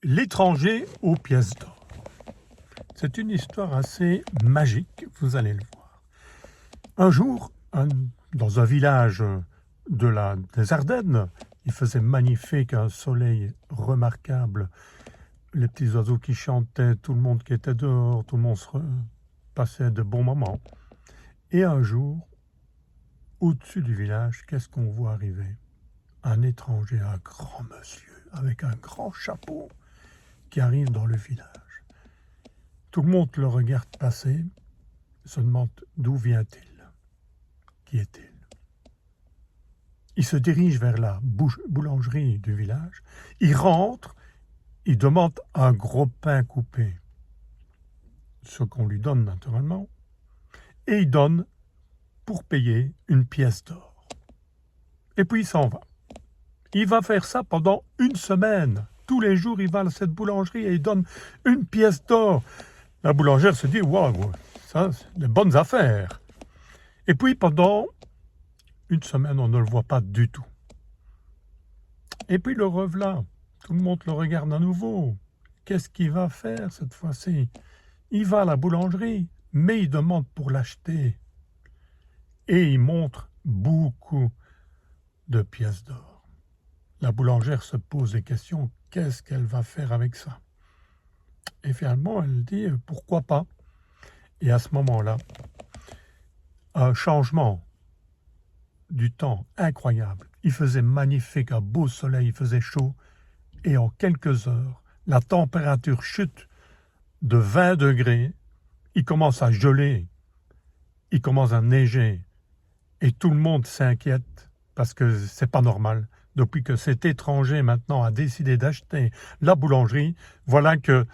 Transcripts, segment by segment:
L'étranger aux pièces d'or. C'est une histoire assez magique, vous allez le voir. Un jour, dans un village des Ardennes, il faisait magnifique, un soleil remarquable, les petits oiseaux qui chantaient, tout le monde qui était dehors, tout le monde passait de bons moments. Et un jour, au-dessus du village, qu'est-ce qu'on voit arriver? Un étranger, un grand monsieur, avec un grand chapeau, qui arrive dans le village. Tout le monde le regarde passer, se demande d'où vient-il, qui est-il. Il se dirige vers la boulangerie du village, il rentre, il demande un gros pain coupé, ce qu'on lui donne naturellement, et il donne pour payer une pièce d'or. Et puis il s'en va. Il va faire ça pendant une semaine. Tous les jours, il va à cette boulangerie et il donne une pièce d'or. La boulangère se dit « Waouh, ça, c'est des bonnes affaires ». Et puis, pendant une semaine, on ne le voit pas du tout. Et puis, le revoilà. Tout le monde le regarde à nouveau. Qu'est-ce qu'il va faire cette fois-ci? Il va à la boulangerie, mais il demande pour l'acheter. Et il montre beaucoup de pièces d'or. La boulangère se pose des questions. Qu'est-ce qu'elle va faire avec ça? Et finalement, elle dit « Pourquoi pas ?» Et à ce moment-là, un changement du temps incroyable. Il faisait magnifique, un beau soleil, il faisait chaud. Et en quelques heures, la température chute de 20 degrés. Il commence à geler, il commence à neiger. Et tout le monde s'inquiète parce que c'est pas normal. Depuis que cet étranger maintenant a décidé d'acheter la boulangerie, voilà que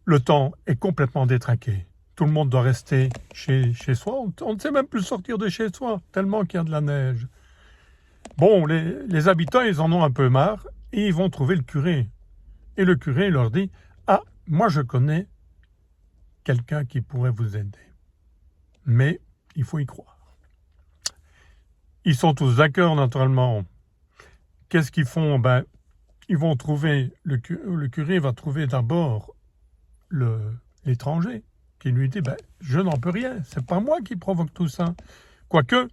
le temps est complètement détraqué. Tout le monde doit rester chez soi. On ne sait même plus sortir de chez soi, tellement qu'il y a de la neige. Bon, les habitants, ils en ont un peu marre et ils vont trouver le curé. Et le curé leur dit « Ah, moi je connais quelqu'un qui pourrait vous aider. Mais il faut y croire. » Ils sont tous d'accord, naturellement. Qu'est-ce qu'ils font? Ben, ils vont trouver, le curé va trouver d'abord l'étranger qui lui dit ben, je n'en peux rien, c'est pas moi qui provoque tout ça. Quoique,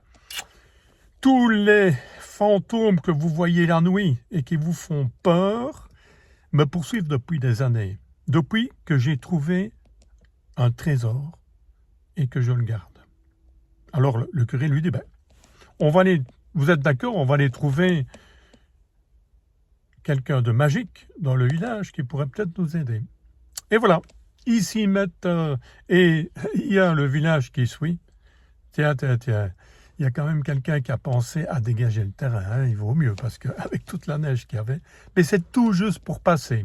tous les fantômes que vous voyez la nuit et qui vous font peur me poursuivent depuis des années, depuis que j'ai trouvé un trésor et que je le garde. Alors le curé lui dit ben, vous êtes d'accord, on va aller trouver quelqu'un de magique dans le village qui pourrait peut-être nous aider. Et voilà, ils s'y mettent, et il y a le village qui suit. Tiens, il y a quand même quelqu'un qui a pensé à dégager le terrain, hein, il vaut mieux, parce qu'avec toute la neige qu'il y avait, mais c'est tout juste pour passer.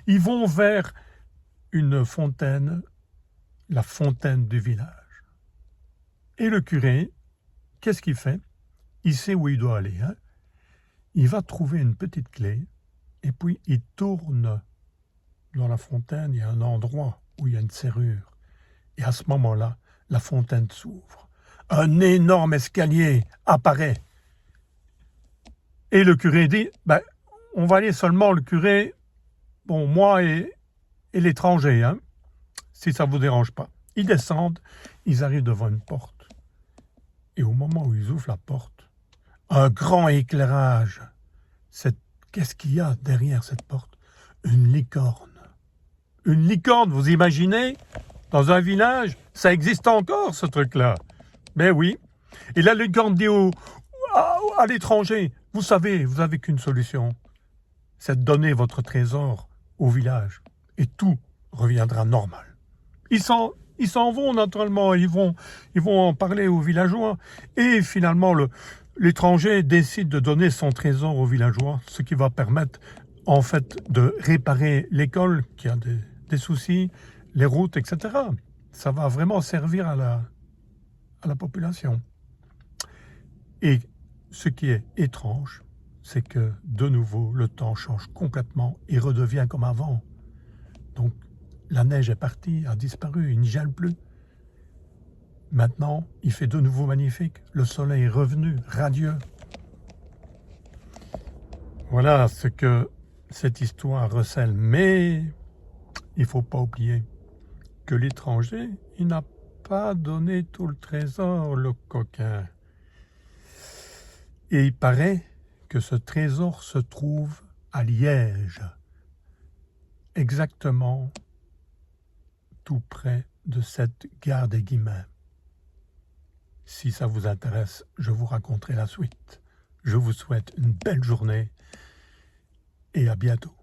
Ils vont vers une fontaine, la fontaine du village. Et le curé, qu'est-ce qu'il fait? Il sait où il doit aller. Hein? Il va trouver une petite clé, et puis il tourne dans la fontaine, il y a un endroit où il y a une serrure. Et à ce moment-là, la fontaine s'ouvre. Un énorme escalier apparaît. Et le curé dit, ben, on va aller seulement, le curé, bon, moi et l'étranger, hein, si ça ne vous dérange pas. Ils descendent, ils arrivent devant une porte. Et au moment où ils ouvrent la porte, un grand éclairage. Qu'est-ce qu'il y a derrière cette porte? Une licorne. Une licorne, vous imaginez? Dans un village, ça existe encore, ce truc-là. Ben oui. Et la licorne dit à l'étranger, vous savez, vous n'avez qu'une solution. C'est de donner votre trésor au village. Et tout reviendra normal. Ils s'en vont, naturellement. Ils vont en parler aux villageois. Et finalement, l'étranger décide de donner son trésor aux villageois, ce qui va permettre, en fait, de réparer l'école qui a des soucis, les routes, etc. Ça va vraiment servir à la population. Et ce qui est étrange, c'est que, de nouveau, le temps change complètement et redevient comme avant. Donc, la neige est partie, a disparu, il ne gèle plus. Maintenant, il fait de nouveau magnifique. Le soleil est revenu, radieux. Voilà ce que cette histoire recèle. Mais il ne faut pas oublier que l'étranger, il n'a pas donné tout le trésor, le coquin. Et il paraît que ce trésor se trouve à Liège, exactement tout près de cette gare des Guillemins. Si ça vous intéresse, je vous raconterai la suite. Je vous souhaite une belle journée et à bientôt.